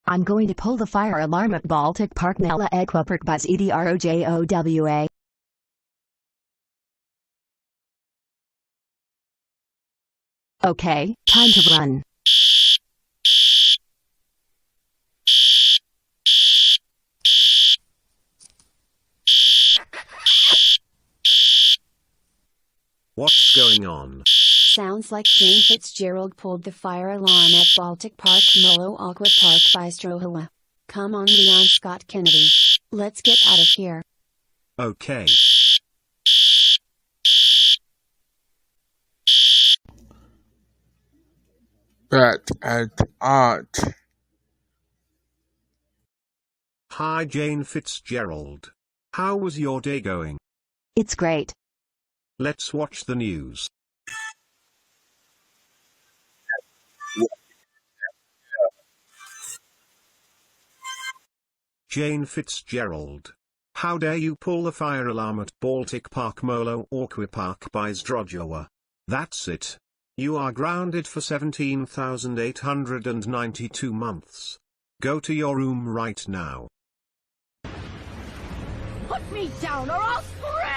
I'm going to pull the fire alarm at Baltic Park Nella Aquapark by Zdrojowa. Okay, time to run. What's going on? Sounds like Jane Fitzgerald pulled the fire alarm at Baltic Park Molo Aquapark by Zdrojowa. Come on, Leon Scott Kennedy. Let's get out of here. Okay. But at art. Hi Jane Fitzgerald. How was your day going? It's great. Let's watch the news. Jane Fitzgerald. How dare you pull the fire alarm at Baltic Park Molo Aquapark by Zdrojowa. That's it. You are grounded for 17,892 months. Go to your room right now. Put me down or I'll scream!